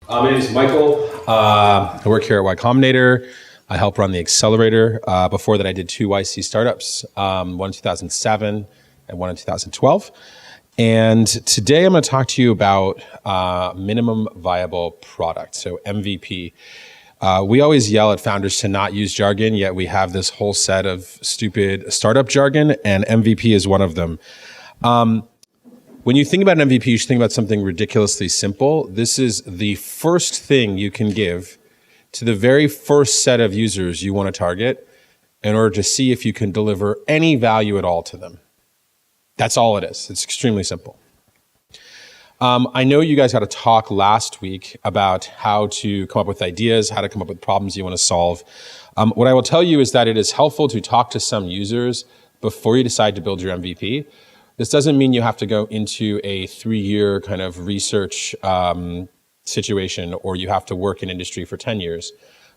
My name is Michael. I work here at Y Combinator. I help run the accelerator. Before that, I did 2 YC startups, one in 2007 and one in 2012. And today I'm going to talk to you about minimum viable product, so MVP. We always yell at founders to not use jargon, yet we have this whole set of stupid startup jargon, and MVP is one of them. When you think about an MVP, you should think about something ridiculously simple. This is the first thing you can give to the very first set of users you want to target in order to see if you can deliver any value at all to them. That's all it is. It's extremely simple. I know you guys got a talk last week about how to come up with ideas, how to come up with problems you want to solve. What I will tell you is that it is helpful to talk to some users before you decide to build your MVP. This doesn't mean you have to go into a 3-year kind of research situation, or you have to work in industry for 10 years.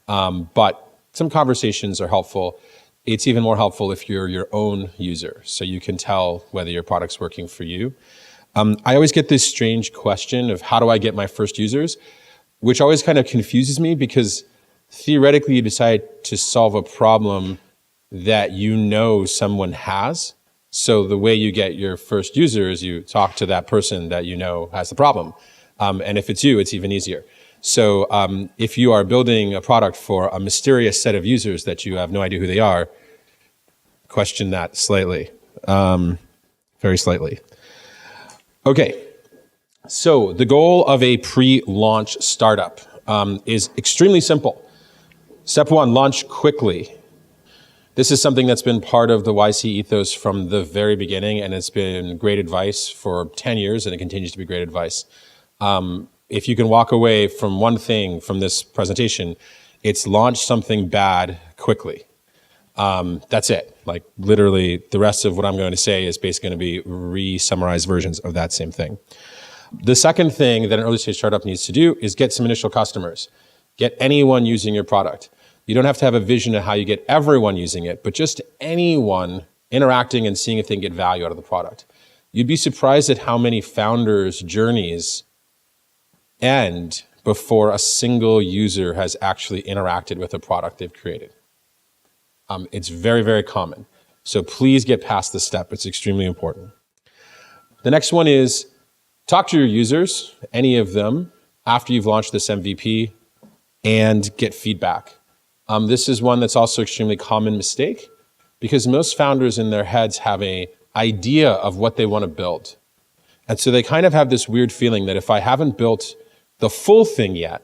But some conversations are helpful. It's even more helpful if you're your own user, so you can tell whether your product's working for you. I always get this strange question of how do I get my first users, which always kind of confuses me, because theoretically you decide to solve a problem that you know someone has. So the way you get your first user is you talk to that person that you know has the problem. And if it's you, it's even easier. So if you are building a product for a mysterious set of users that you have no idea who they are, question that slightly, very slightly. Okay, so the goal of a pre-launch startup is extremely simple. Step 1, launch quickly. This is something that's been part of the YC ethos from the very beginning, and it's been great advice for 10 years, and it continues to be great advice. If you can walk away from one thing from this presentation, it's launch something bad quickly. That's it. Like literally the rest of what I'm going to say is basically going to be re-summarized versions of that same thing. The second thing that an early stage startup needs to do is get some initial customers. Get anyone using your product. You don't have to have a vision of how you get everyone using it, but just anyone interacting and seeing if they can get value out of the product. You'd be surprised at how many founders' journeys end before a single user has actually interacted with a product they've created. It's very, very common. So please get past this step. It's extremely important. The next one is talk to your users, any of them, after you've launched this MVP, and get feedback. This is one that's also extremely common mistake, because most founders in their heads have an idea of what they want to build. And so they kind of have this weird feeling that if I haven't built the full thing yet,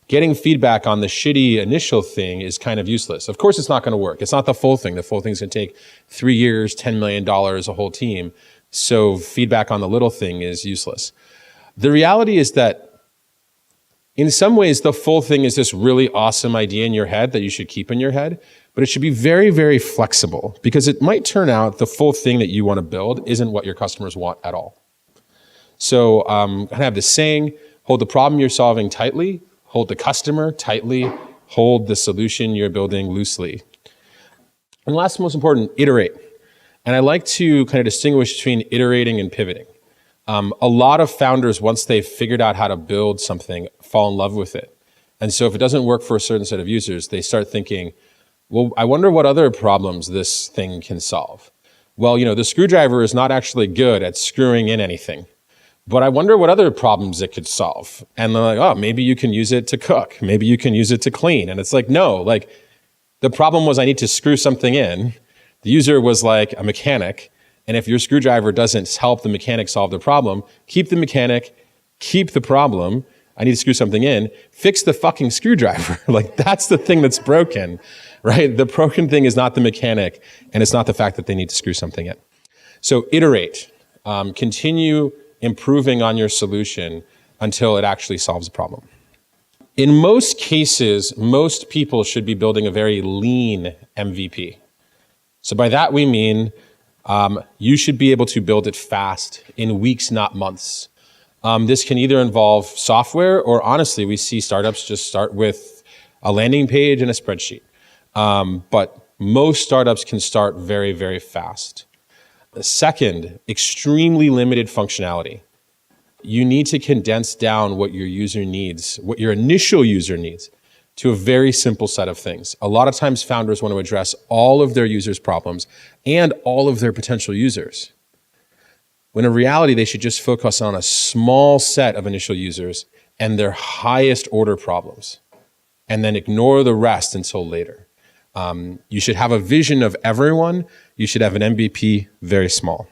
getting feedback on the shitty initial thing is kind of useless. Of course, it's not going to work. It's not the full thing. The full thing's going to take 3 years, $10 million, a whole team. So feedback on the little thing is useless. The reality is that in some ways, the full thing is this really awesome idea in your head that you should keep in your head, but it should be very, very flexible, because it might turn out the full thing that you want to build isn't what your customers want at all. So I have this saying, hold the problem you're solving tightly, hold the customer tightly, hold the solution you're building loosely. And last, most important, iterate. And I like to kind of distinguish between iterating and pivoting. A lot of founders, once they've figured out how to build something, fall in love with it. And so if it doesn't work for a certain set of users, they start thinking, well, I wonder what other problems this thing can solve. Well, you know, the screwdriver is not actually good at screwing in anything, but I wonder what other problems it could solve. And they're like, oh, maybe you can use it to cook. Maybe you can use it to clean. And it's like, no, like the problem was I need to screw something in. The user was like a mechanic. And if your screwdriver doesn't help the mechanic solve the problem, keep the mechanic, keep the problem. I need to screw something in, fix the fucking screwdriver. Like that's the thing that's broken, right? The broken thing is not the mechanic, and it's not the fact that they need to screw something in. So iterate, continue improving on your solution until it actually solves a problem. In most cases, most people should be building a very lean MVP. So by that we mean you should be able to build it fast in weeks, not months. This can either involve software, or honestly, we see startups just start with a landing page and a spreadsheet. But most startups can start very, very fast. Second, extremely limited functionality. You need to condense down what your user needs, what your initial user needs, to a very simple set of things. A lot of times founders want to address all of their users' problems and all of their potential users, when in reality, they should just focus on a small set of initial users and their highest order problems, and then ignore the rest until later. You should have a vision of everyone. You should have an MVP very small.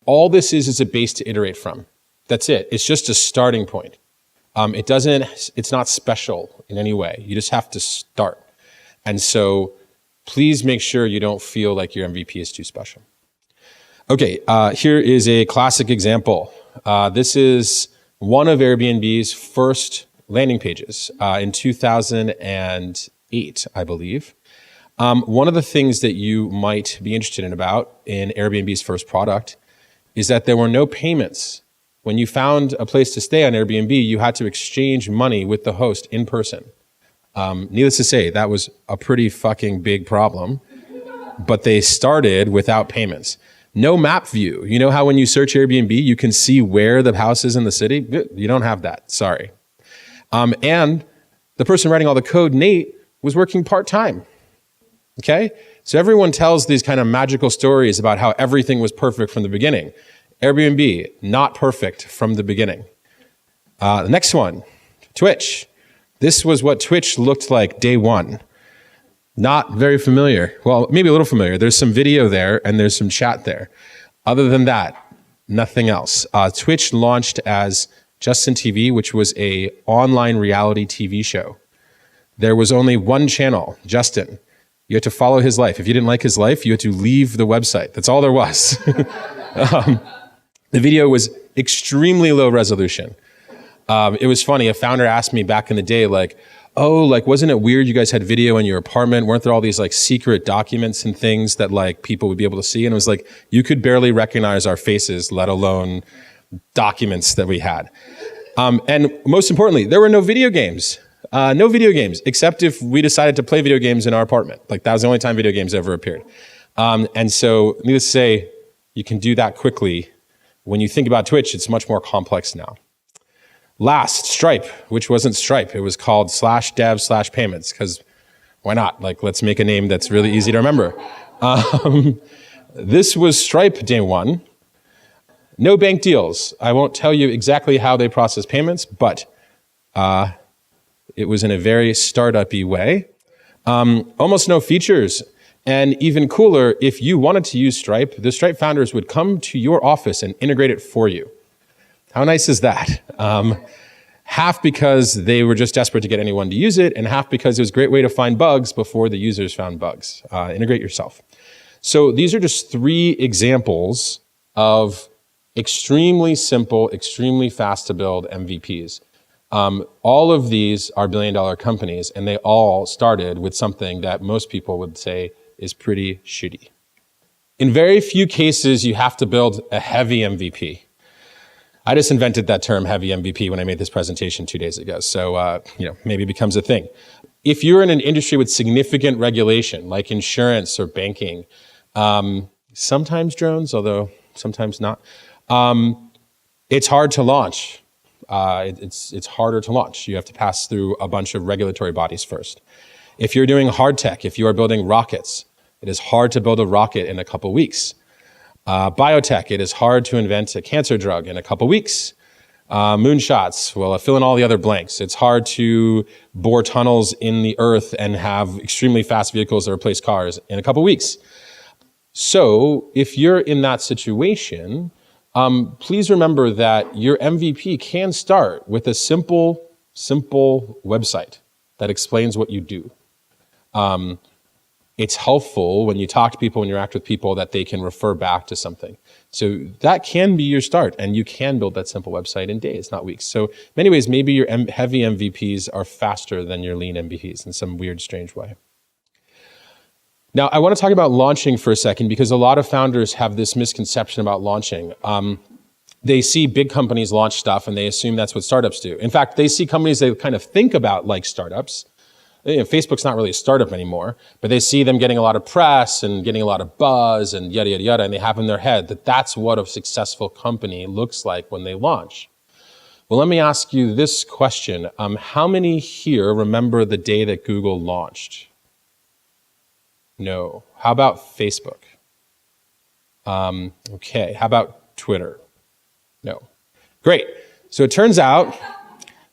All this is a base to iterate from. That's it. It's just a starting point. It's not special in any way. You just have to start. And so please make sure you don't feel like your MVP is too special. Okay, here is a classic example. This is one of Airbnb's first landing pages in 2008, I believe. One of the things that you might be interested in Airbnb's first product is that there were no payments. When you found a place to stay on Airbnb, you had to exchange money with the host in person. Needless to say, that was a pretty fucking big problem, but they started without payments. No map view. You know how when you search Airbnb, you can see where the house is in the city? You don't have that, sorry. And the person writing all the code, Nate, was working part-time, okay? So everyone tells these kind of magical stories about how everything was perfect from the beginning. Airbnb, not perfect from the beginning. The next one, Twitch. This was what Twitch looked like day one. Not very familiar. Well, maybe a little familiar. There's some video there and there's some chat there. Other than that, nothing else. Twitch launched as Justin TV, which was a online reality TV show. There was only one channel, Justin. You had to follow his life. If you didn't like his life, you had to leave the website. That's all there was. The video was extremely low resolution. It was funny. A founder asked me back in the day, wasn't it weird you guys had video in your apartment? Weren't there all these secret documents and things that people would be able to see? And it was you could barely recognize our faces, let alone documents that we had. And most importantly, there were no video games. No video games, except if we decided to play video games in our apartment. That was the only time video games ever appeared. And so, needless to say, you can do that quickly. When you think about Twitch, it's much more complex now. Last, Stripe, which wasn't Stripe. It was called /dev/payments, because why not? Let's make a name that's really easy to remember. This was Stripe day one. No bank deals. I won't tell you exactly how they process payments, but it was in a very startup-y way. Almost no features. And even cooler, if you wanted to use Stripe, the Stripe founders would come to your office and integrate it for you. How nice is that? Half because they were just desperate to get anyone to use it, and half because it was a great way to find bugs before the users found bugs. Integrate yourself. So these are just 3 examples of extremely simple, extremely fast to build MVPs. All of these are billion-dollar companies, and they all started with something that most people would say is pretty shitty. In very few cases, you have to build a heavy MVP. I just invented that term, heavy MVP, when I made this presentation 2 days ago. So, maybe it becomes a thing. If you're in an industry with significant regulation, like insurance or banking, sometimes drones, although sometimes not, it's hard to launch. It's harder to launch. You have to pass through a bunch of regulatory bodies first. If you're doing hard tech, if you are building rockets, it is hard to build a rocket in a couple weeks. Biotech, it is hard to invent a cancer drug in a couple weeks. Moonshots, well, fill in all the other blanks. It's hard to bore tunnels in the earth and have extremely fast vehicles that replace cars in a couple weeks. So if you're in that situation, please remember that your MVP can start with a simple website that explains what you do. It's helpful when you talk to people and interact with people that they can refer back to something. So that can be your start, and you can build that simple website in days, not weeks. So in many ways, maybe your heavy MVPs are faster than your lean MVPs in some weird, strange way. Now, I want to talk about launching for a second, because a lot of founders have this misconception about launching. They see big companies launch stuff and they assume that's what startups do. In fact, they see companies they kind of think about like startups. Facebook's not really a startup anymore, but they see them getting a lot of press and getting a lot of buzz and yada, yada, yada, and they have in their head that that's what a successful company looks like when they launch. Well, let me ask you this question. How many here remember the day that Google launched? No. How about Facebook? Okay. How about Twitter? No. Great. So it turns out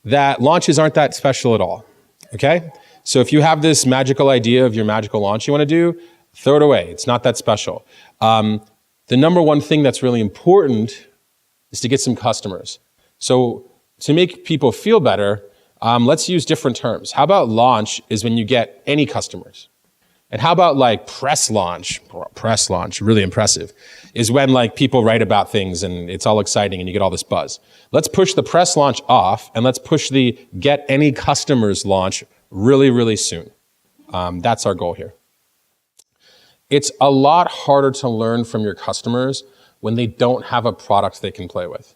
that launches aren't that special at all. Okay? So if you have this magical idea of your magical launch you want to do, throw it away. It's not that special. The number one thing that's really important is to get some customers. So to make people feel better, let's use different terms. How about launch is when you get any customers? And how about like press launch? Press launch, really impressive, is when like people write about things and it's all exciting and you get all this buzz. Let's push the press launch off and let's push the get any customers launch really, really soon. That's our goal here. It's a lot harder to learn from your customers when they don't have a product they can play with.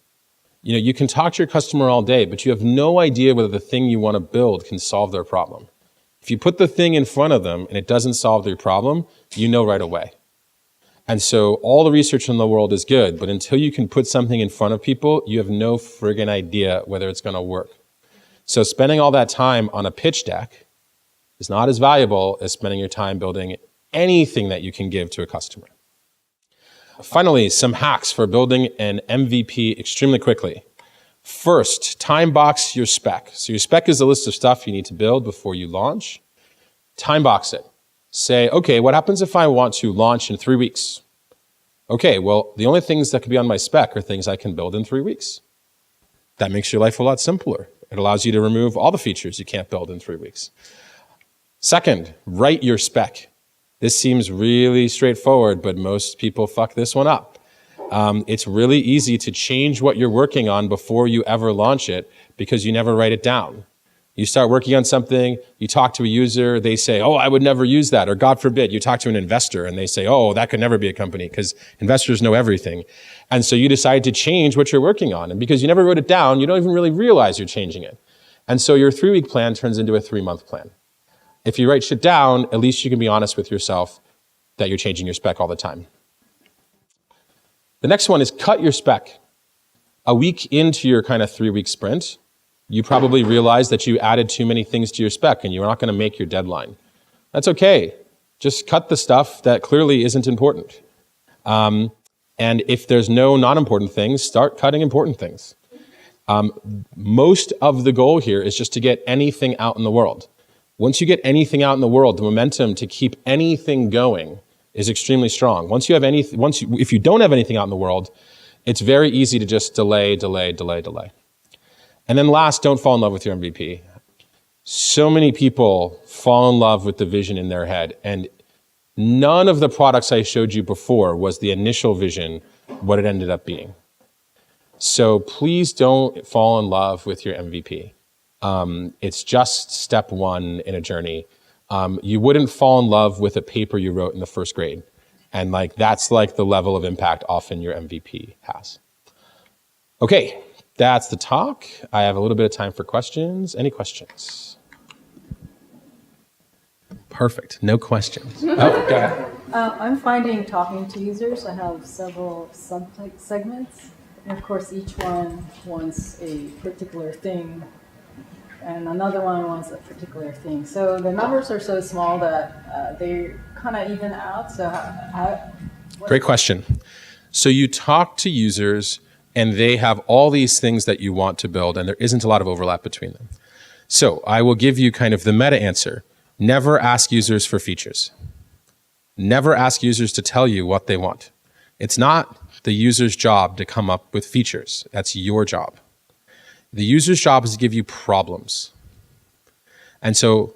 You know, you can talk to your customer all day, but you have no idea whether the thing you want to build can solve their problem. If you put the thing in front of them and it doesn't solve their problem, you know right away. And so all the research in the world is good, but until you can put something in front of people, you have no friggin' idea whether it's going to work. So spending all that time on a pitch deck is not as valuable as spending your time building anything that you can give to a customer. Finally, some hacks for building an MVP extremely quickly. First, time box your spec. So your spec is a list of stuff you need to build before you launch. Time box it. Say, okay, what happens if I want to launch in 3 weeks? Okay, well, the only things that can be on my spec are things I can build in 3 weeks. That makes your life a lot simpler. It allows you to remove all the features you can't build in 3 weeks. Second, write your spec. This seems really straightforward, but most people fuck this one up. It's really easy to change what you're working on before you ever launch it because you never write it down. You start working on something, you talk to a user, they say, oh, I would never use that. Or God forbid, you talk to an investor and they say, oh, that could never be a company because investors know everything. And so you decide to change what you're working on. And because you never wrote it down, you don't even really realize you're changing it. And so your 3-week plan turns into a 3-month plan. If you write shit down, at least you can be honest with yourself that you're changing your spec all the time. The next one is cut your spec. A week into your kind of 3-week sprint, you probably realize that you added too many things to your spec and you're not going to make your deadline. That's okay. Just cut the stuff that clearly isn't important. And if there's no non-important things, start cutting important things. Most of the goal here is just to get anything out in the world. Once you get anything out in the world, the momentum to keep anything going is extremely strong. If you don't have anything out in the world, it's very easy to just delay. And then last, don't fall in love with your MVP. So many people fall in love with the vision in their head, and none of the products I showed you before was the initial vision, what it ended up being. So please don't fall in love with your MVP. It's just step one in a journey. You wouldn't fall in love with a paper you wrote in the first grade. And that's the level of impact often your MVP has. Okay, that's the talk. I have a little bit of time for questions. Any questions? Perfect, no questions. Oh, go ahead. I'm finding talking to users, I have several segments. And of course, each one wants a particular thing and another one wants a particular thing. So the numbers are so small that they kind of even out. So Great question. So you talk to users and they have all these things that you want to build and there isn't a lot of overlap between them. So I will give you kind of the meta answer. Never ask users for features. Never ask users to tell you what they want. It's not the user's job to come up with features. That's your job. The user's job is to give you problems. And so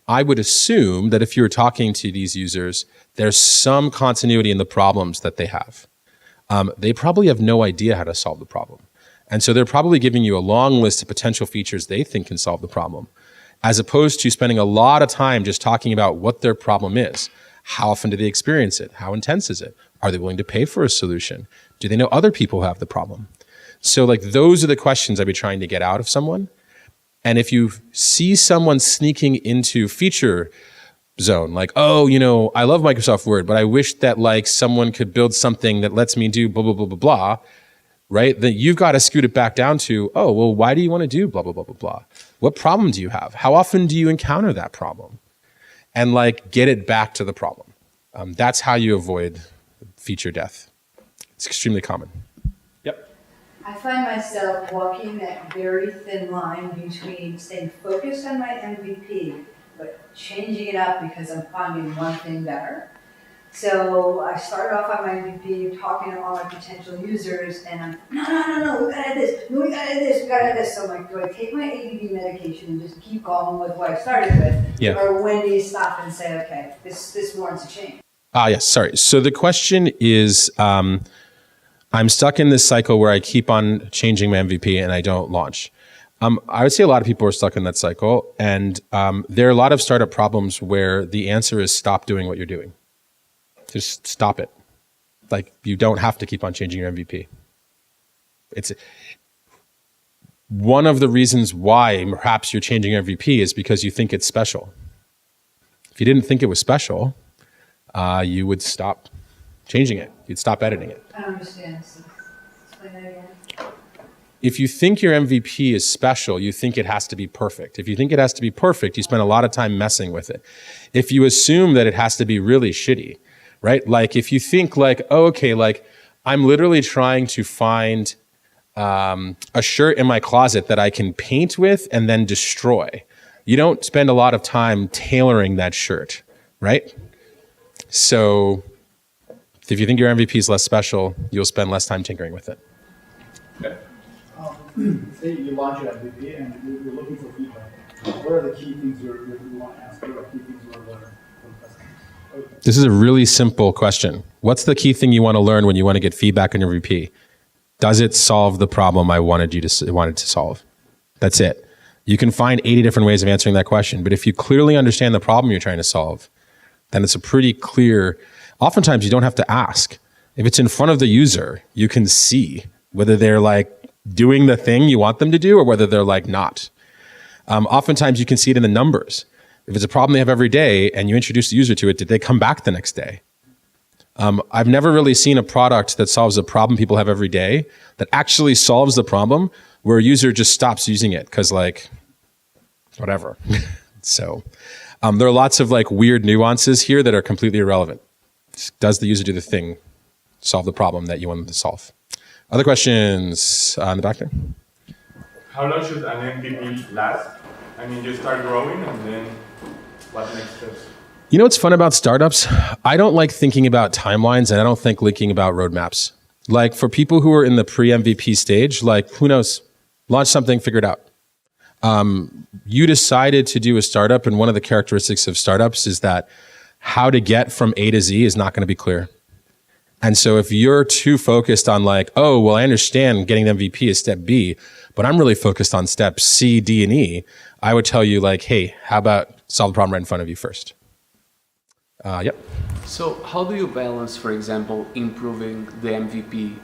I would assume that if you're talking to these users, there's some continuity in the problems that they have. They probably have no idea how to solve the problem. And so they're probably giving you a long list of potential features they think can solve the problem, as opposed to spending a lot of time just talking about what their problem is. How often do they experience it? How intense is it? Are they willing to pay for a solution? Do they know other people who have the problem? So those are the questions I'd be trying to get out of someone. And if you see someone sneaking into feature zone, oh, I love Microsoft Word, but I wish that someone could build something that lets me do blah, blah, blah, blah, blah. right? Then you've got to scoot it back down to, oh, well, why do you want to do blah, blah, blah, blah, blah? What problem do you have? How often do you encounter that problem? And like, get it back to the problem. That's how you avoid feature death. It's extremely common. Yep. I find myself walking that very thin line between staying focused on my MVP, but changing it up because I'm finding one thing better. So I started off on my MVP, talking to all my potential users, and I'm, no, we gotta add this, no, we gotta add this, we gotta add this. So I'm like, do I take my ADD medication and just keep going with what I started with? Yeah. Or when do you stop and say, okay, this warrants a change? Yes, sorry. So the question is, I'm stuck in this cycle where I keep on changing my MVP and I don't launch. I would say a lot of people are stuck in that cycle, and there are a lot of startup problems where the answer is stop doing what you're doing. Just stop it. Like, you don't have to keep on changing your MVP. It's one of the reasons why perhaps you're changing your MVP is because you think it's special. If you didn't think it was special, you would stop changing it. You'd stop editing it. I don't understand. So explain that again. If you think your MVP is special, you think it has to be perfect. If you think it has to be perfect, you spend a lot of time messing with it. If you assume that it has to be really shitty, right? Like if you think like, oh, okay, like I'm literally trying to find a shirt in my closet that I can paint with and then destroy. You don't spend a lot of time tailoring that shirt, right? So if you think your MVP is less special, you'll spend less time tinkering with it. Okay. Say you launch your MVP and you're looking for feedback. What are the key things you want to ask? What are the key things you want to learn from customers? This is a really simple question. What's the key thing you want to learn when you want to get feedback on your MVP? Does it solve the problem I wanted to solve? That's it. You can find 80 different ways of answering that question, but if you clearly understand the problem you're trying to solve, then it's a pretty clear. Oftentimes you don't have to ask. If it's in front of the user, you can see whether they're like doing the thing you want them to do or whether they're like not. Oftentimes you can see it in the numbers. If it's a problem they have every day and you introduce the user to it, did they come back the next day? I've never really seen a product that solves a problem people have every day that actually solves the problem where a user just stops using it because like, whatever. So there are lots of like weird nuances here that are completely irrelevant. Does the user do the thing, solve the problem that you want them to solve? Other questions in the back there? How long should an MVP last? I mean, you start growing and then what next steps? You know what's fun about startups? I don't like thinking about timelines and I don't think thinking about roadmaps. Like for people who are in the pre-MVP stage, like who knows? Launch something, figure it out. You decided to do a startup, and one of the characteristics of startups is that how to get from A to Z is not going to be clear. And so if you're too focused on like, oh, well, I understand getting the MVP is step B, but I'm really focused on steps C, D, and E, I would tell you like, hey, how about solve the problem right in front of you first? Yep. So how do you balance, for example, improving the MVP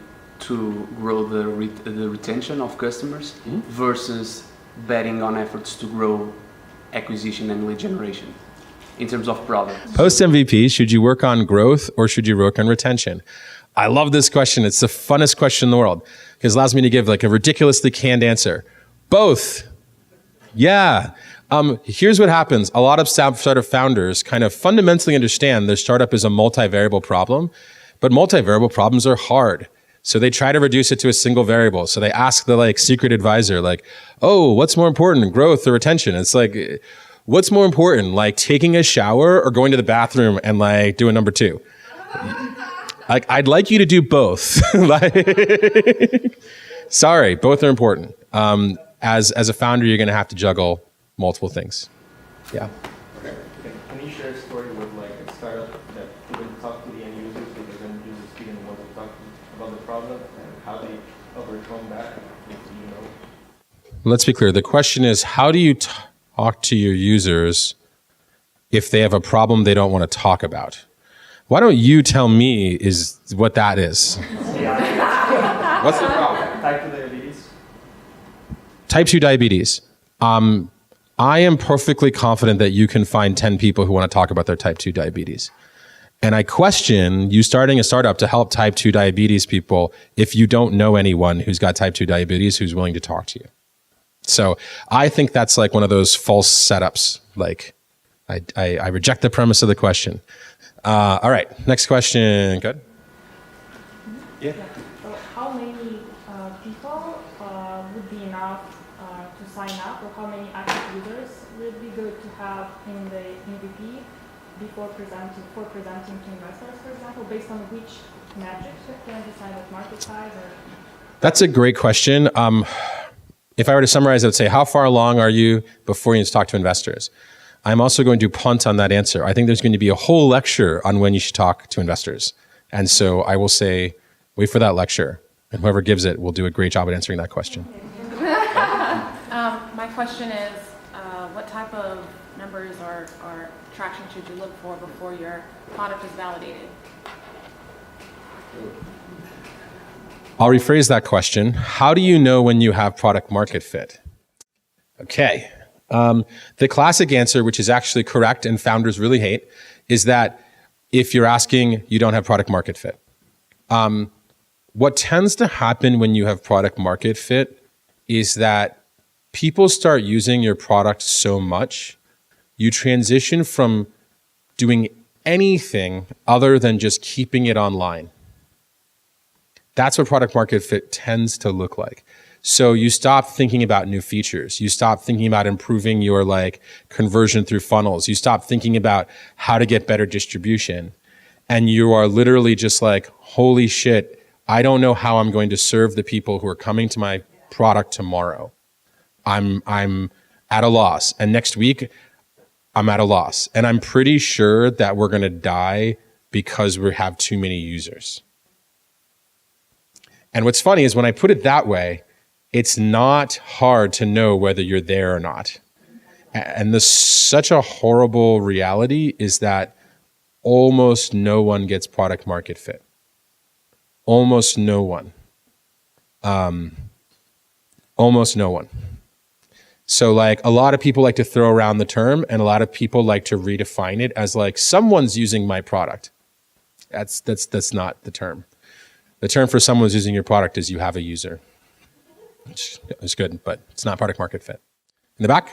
to grow the retention of customers versus betting on efforts to grow acquisition and lead generation in terms of product? Post MVP, should you work on growth or should you work on retention? I love this question. It's the funnest question in the world because it allows me to give like a ridiculously canned answer. Both. Yeah. Here's what happens. A lot of startup founders kind of fundamentally understand their startup is a multivariable problem, but multivariable problems are hard. So they try to reduce it to a single variable. So they ask the like secret advisor, like, oh, what's more important, growth or retention? It's like, what's more important, like taking a shower or going to the bathroom and like doing number two? Like, I'd like you to do both. Sorry, both are important. As a founder, you're going to have to juggle multiple things. Yeah. Okay. Can you share a story with like a startup that didn't talk to the end users because the end users didn't want to talk about the problem and how they overcome that, if you know? Let's be clear. The question is, how do you talk to your users if they have a problem they don't want to talk about? Why don't you tell me is what that is? What's the problem? Type 2 diabetes. Type 2 diabetes. I am perfectly confident that you can find 10 people who want to talk about their type 2 diabetes. And I question you starting a startup to help type 2 diabetes people if you don't know anyone who's got type 2 diabetes who's willing to talk to you. So I think that's like one of those false setups. Like I reject the premise of the question. All right, next question. Good. Yeah. So how many people would be enough to sign up, or how many active users would be good to have in the MVP before presenting to investors, for example, based on which metrics you can decide what market size or? That's a great question. If I were to summarize, I would say, how far along are you before you talk to investors? I'm also going to punt on that answer. I think there's going to be a whole lecture on when you should talk to investors. And so I will say, wait for that lecture. And whoever gives it will do a great job at answering that question. My question is, what type of numbers or traction should you look for before your product is validated? I'll rephrase that question. How do you know when you have product market fit? Okay. The classic answer, which is actually correct and founders really hate, is that if you're asking, you don't have product market fit. What tends to happen when you have product market fit is that people start using your product so much, you transition from doing anything other than just keeping it online. That's what product market fit tends to look like. So you stop thinking about new features. You stop thinking about improving your conversion through funnels. You stop thinking about how to get better distribution. And you are literally just like, holy shit, I don't know how I'm going to serve the people who are coming to my product tomorrow. I'm at a loss. And next week, I'm at a loss. And I'm pretty sure that we're going to die because we have too many users. And what's funny is when I put it that way, it's not hard to know whether you're there or not. And such a horrible reality is that almost no one gets product market fit. Almost no one. Almost no one. So a lot of people like to throw around the term, and a lot of people like to redefine it as someone's using my product. That's not the term. The term for someone who's using your product is you have a user. Which is good, but it's not product market fit. In the back?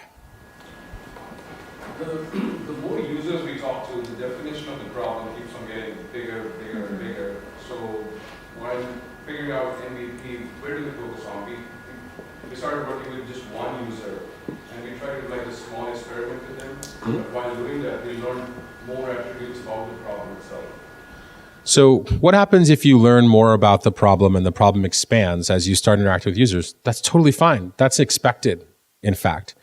The more users we talk to, the definition of the problem keeps on getting bigger, bigger, and bigger. So when figuring out MVP, where do we focus on? We started working with just one user, and we tried to do a small experiment with them. But while doing that, we learned more attributes about the problem itself. So what happens if you learn more about the problem and the problem expands as you start interacting with users? That's totally fine. That's expected, in fact.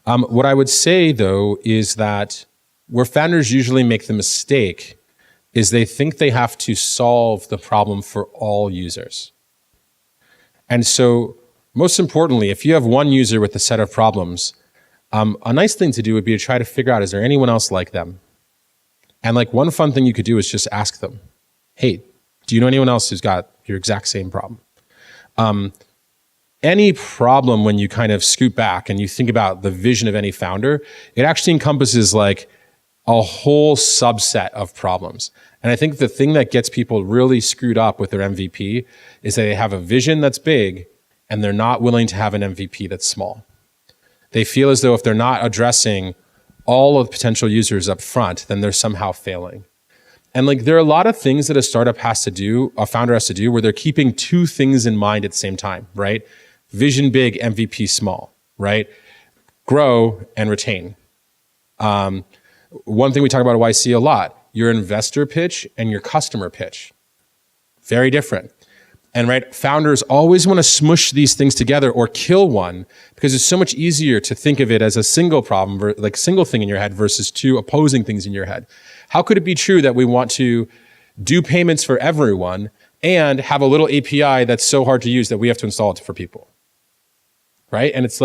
What I would say, though, is that where founders usually make the mistake is they think they have to solve the problem for all users. And so, most importantly, if you have one user with a set of problems, a nice thing to do would be to try to figure out, is there anyone else like them? And one fun thing you could do is just ask them, hey, do you know anyone else who's got your exact same problem? Any problem, when you kind of scoot back and you think about the vision of any founder, it actually encompasses a whole subset of problems. And I think the thing that gets people really screwed up with their MVP is that they have a vision that's big and they're not willing to have an MVP that's small. They feel as though if they're not addressing all of the potential users up front, then they're somehow failing. And there are a lot of things that a startup has to do, a founder has to do, where they're keeping two things in mind at the same time, right? Vision big, MVP small, right? Grow and retain. One thing we talk about at YC a lot, your investor pitch and your customer pitch. Very different. And founders always want to smush these things together or kill one because it's so much easier to think of it as a single problem, single thing in your head versus two opposing things in your head. How could it be true that we want to do payments for everyone and have a little API that's so hard to use that we have to install it for people? Right? And it's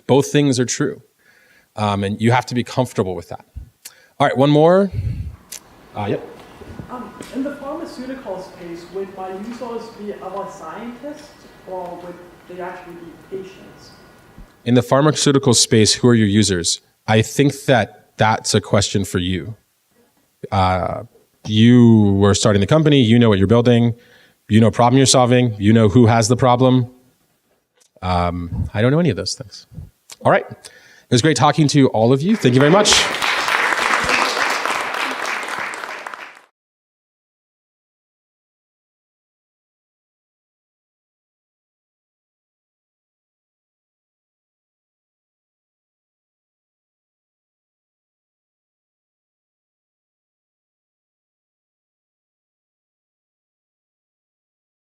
both things are true. And you have to be comfortable with that. All right, one more. Yep. In the pharmaceutical space, would my users be our scientists or would they actually be patients? In the pharmaceutical space, who are your users? I think that's a question for you. You were starting the company, you know what you're building, you know problem you're solving, you know who has the problem. I don't know any of those things. All right. It was great talking to all of you. Thank you very much.